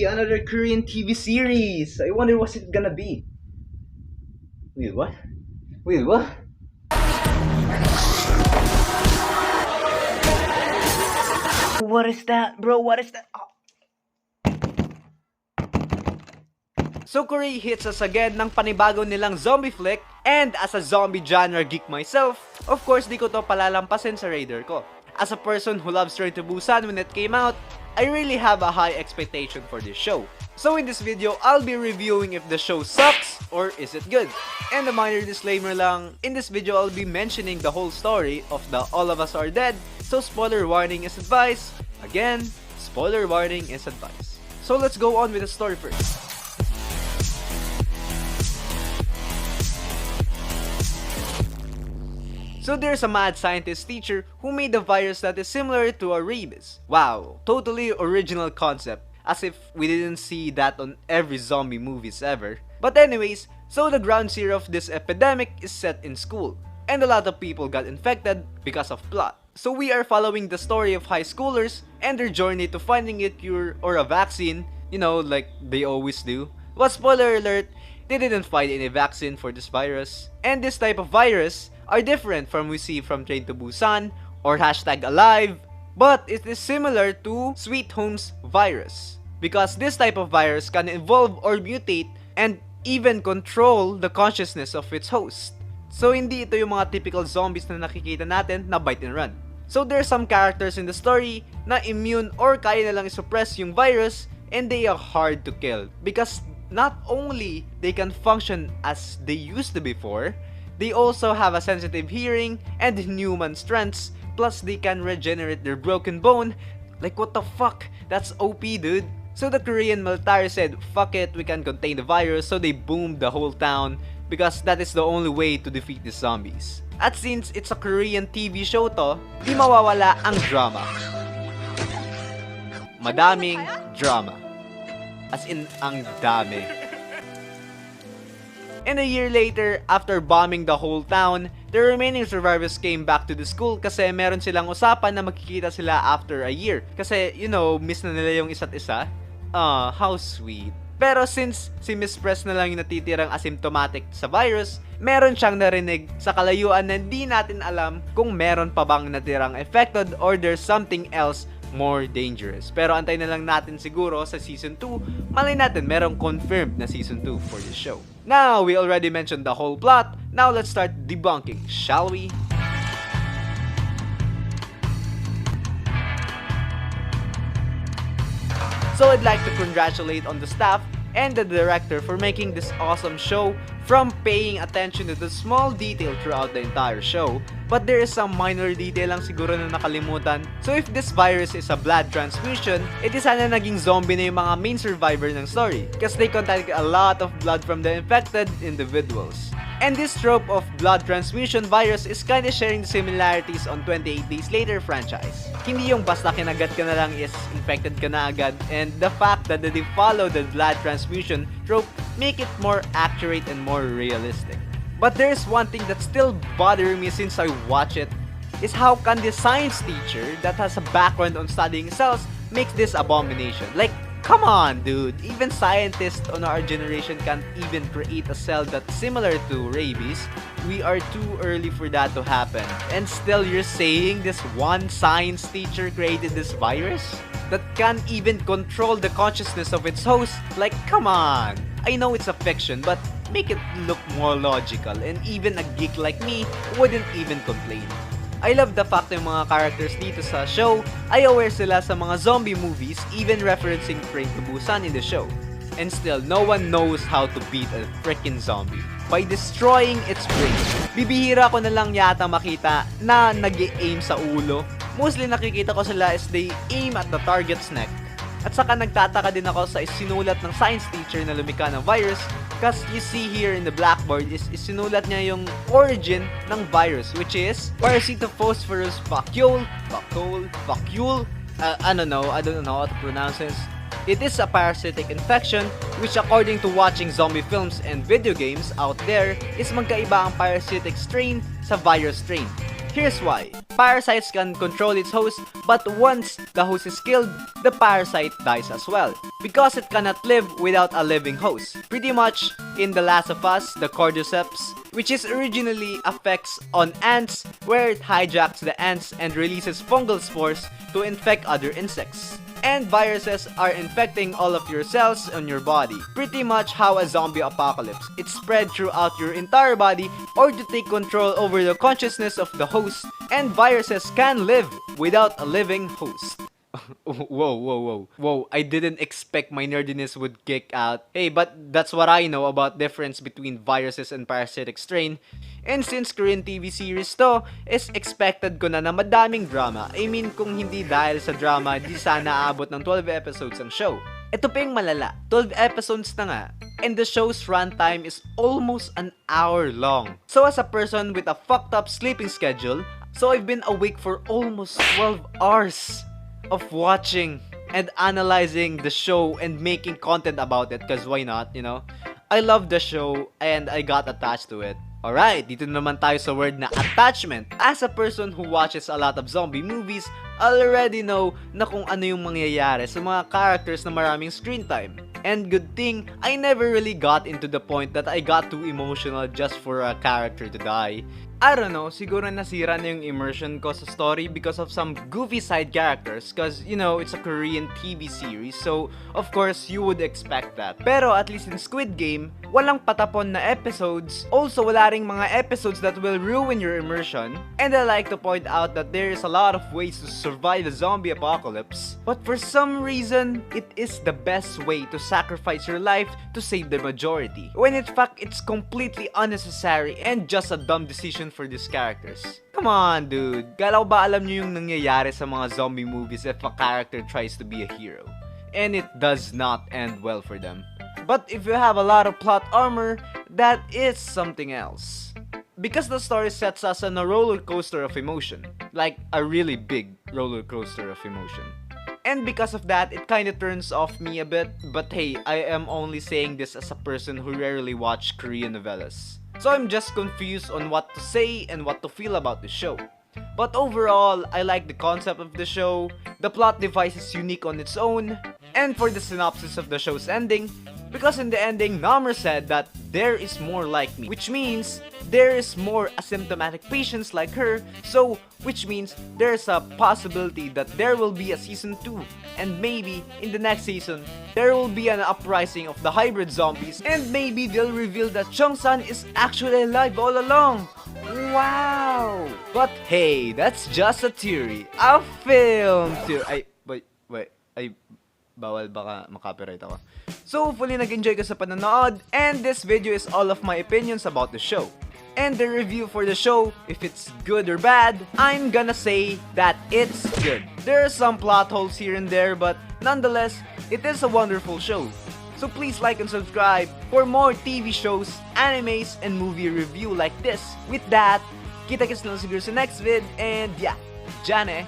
another Korean TV series. I wonder what's it gonna be. Wait, what? Wait, what? What is that, bro? What is that? Oh. So Korea hits us again ng panibago nilang zombie flick, and as a zombie genre geek myself, of course di ko to palalampasin sa radar ko. As a person who loves Train to Busan when it came out, I really have a high expectation for this show. So in this video, I'll be reviewing if the show sucks or is it good. And a minor disclaimer lang, in this video I'll be mentioning the whole story of the All of Us Are Dead, so spoiler warning is advice. Again, spoiler warning is advice. So let's go on with the story first. So there's a mad scientist teacher who made a virus that is similar to a rabies. Wow, totally original concept, as if we didn't see that on every zombie movies ever. But anyways, so the ground zero of this epidemic is set in school, and a lot of people got infected because of plot. So we are following the story of high schoolers and their journey to finding a cure or a vaccine, you know, like they always do. But spoiler alert, they didn't find any vaccine for this virus. And this type of virus are different from we see from Train to Busan or #Alive, but it is similar to Sweet Home's virus, because this type of virus can evolve or mutate and even control the consciousness of its host. So hindi ito yung mga typical zombies na nakikita natin na bite and run. So there are some characters in the story na immune or kaya na lang suppress yung virus, and they are hard to kill because not only they can function as they used to before, they also have a sensitive hearing and human strengths, plus they can regenerate their broken bone. Like what the fuck? That's OP, dude. So the Korean military said, fuck it, we can contain the virus, so they boomed the whole town because that is the only way to defeat the zombies. At since it's a Korean TV show to, di mawawala ang drama. Madaming drama. As in, ang dami. And a year later, after bombing the whole town, the remaining survivors came back to the school kasi meron silang usapan na magkikita sila after a year. Kasi, you know, miss na nila yung isa't isa. How sweet. Pero since si Miss Press na lang yung natitirang asymptomatic sa virus, meron siyang narinig sa kalayuan na hindi natin alam kung meron pa bang natirang affected or there's something else more dangerous. Pero antay na lang natin siguro sa Season 2, malay natin merong confirmed na Season 2 for this show. Now, we already mentioned the whole plot. Now, let's start debunking, shall we? So, I'd like to congratulate on the staff and the director for making this awesome show, from paying attention to the small detail throughout the entire show. But there is some minor detail lang siguro na nakalimutan. So if this virus is a blood transfusion, edi sana naging zombie na yung mga main survivor ng story, because they contact a lot of blood from the infected individuals. And this trope of blood transfusion virus is kinda sharing the similarities on 28 Days Later franchise. Hindi yung basta kinagat ka na lang is infected ka na agad, and the fact that they follow the blood transfusion trope make it more accurate and more realistic. But there's one thing that's still bothering me since I watch it, is how can the science teacher that has a background on studying cells makes this abomination? Like, come on, dude. Even scientists on our generation can't even create a cell that's similar to rabies. We are too early for that to happen. And still you're saying this one science teacher created this virus that can't even control the consciousness of its host? Like, come on. I know it's a fiction, but make it look more logical, and even a geek like me wouldn't even complain. I love the fact yung mga characters dito sa show ay aware sila sa mga zombie movies, even referencing Train to Busan in the show. And still, no one knows how to beat a freaking zombie by destroying its brain. Bibihira ko na lang yata makita na nag-aim sa ulo. Mostly nakikita ko sila is they aim at the target's neck. At saka nagtataka din ako sa isinulat ng science teacher na lumikha ng virus, because you see here in the blackboard is isinulat niya yung origin ng virus, which is parasitophosphorus vacuole. I don't know how to pronounce this. It is a parasitic infection which, according to watching zombie films and video games out there, is magkaiba ang parasitic strain sa virus strain. Here's why. Parasites can control its host, but once the host is killed, the parasite dies as well. Because it cannot live without a living host. Pretty much, in The Last of Us, the cordyceps, which is originally effects on ants, where it hijacks the ants and releases fungal spores to infect other insects. And viruses are infecting all of your cells on your body. Pretty much how a zombie apocalypse. It's spread throughout your entire body or to take control over the consciousness of the host. And viruses can live without a living host. Whoa, I didn't expect my nerdiness would kick out. Hey, but that's what I know about difference between viruses and parasitic strain. And since Korean TV series to, is expected ko na madaming drama. I mean, kung hindi dahil sa drama, di sana aabot ng 12 episodes ang show. Ito pa yung malala, 12 episodes na nga. And the show's runtime is almost an hour long. So as a person with a fucked up sleeping schedule, so I've been awake for almost 12 hours of watching and analyzing the show and making content about it, cause why not, you know? I love the show and I got attached to it. Alright, dito naman tayo sa word na attachment. As a person who watches a lot of zombie movies, I already know na kung ano yung mangyayari sa mga characters na maraming screen time. And good thing, I never really got into the point that I got too emotional just for a character to die. I don't know, siguro nasira na yung immersion ko sa story because of some goofy side characters, cause you know, it's a Korean TV series, so of course you would expect that. Pero at least in Squid Game, walang patapon na episodes, also wala ring mga episodes that will ruin your immersion, and I like to point out that there is a lot of ways to survive the zombie apocalypse, but for some reason, it is the best way to sacrifice your life to save the majority, when in fact it's completely unnecessary and just a dumb decision for these characters. Come on, dude. Kala ko ba alam nyo yung nangyayari sa mga zombie movies if a character tries to be a hero? And it does not end well for them. But if you have a lot of plot armor, that is something else. Because the story sets us on a roller coaster of emotion. Like a really big roller coaster of emotion. And because of that, it kinda turns off me a bit. But hey, I am only saying this as a person who rarely watch Korean novellas. So I'm just confused on what to say and what to feel about the show. But overall, I like the concept of the show, the plot device is unique on its own, and for the synopsis of the show's ending, because in the ending, Namor said that there is more like me, which means there is more asymptomatic patients like her, so which means there's a possibility that there will be a season 2, and maybe in the next season, there will be an uprising of the hybrid zombies, and maybe they'll reveal that Chung-san is actually alive all along. Wow! But hey, that's just a theory. A film theory. Bawal baka makopyright ako. So hopefully nag-enjoy ka sa panonood, and this video is all of my opinions about the show. And the review for the show, if it's good or bad, I'm gonna say that it's good. There are some plot holes here and there, but nonetheless, it is a wonderful show. So please like and subscribe for more TV shows, animes, and movie review like this. With that, kita-kits lang siguro sa next vid, and yeah, dyan eh.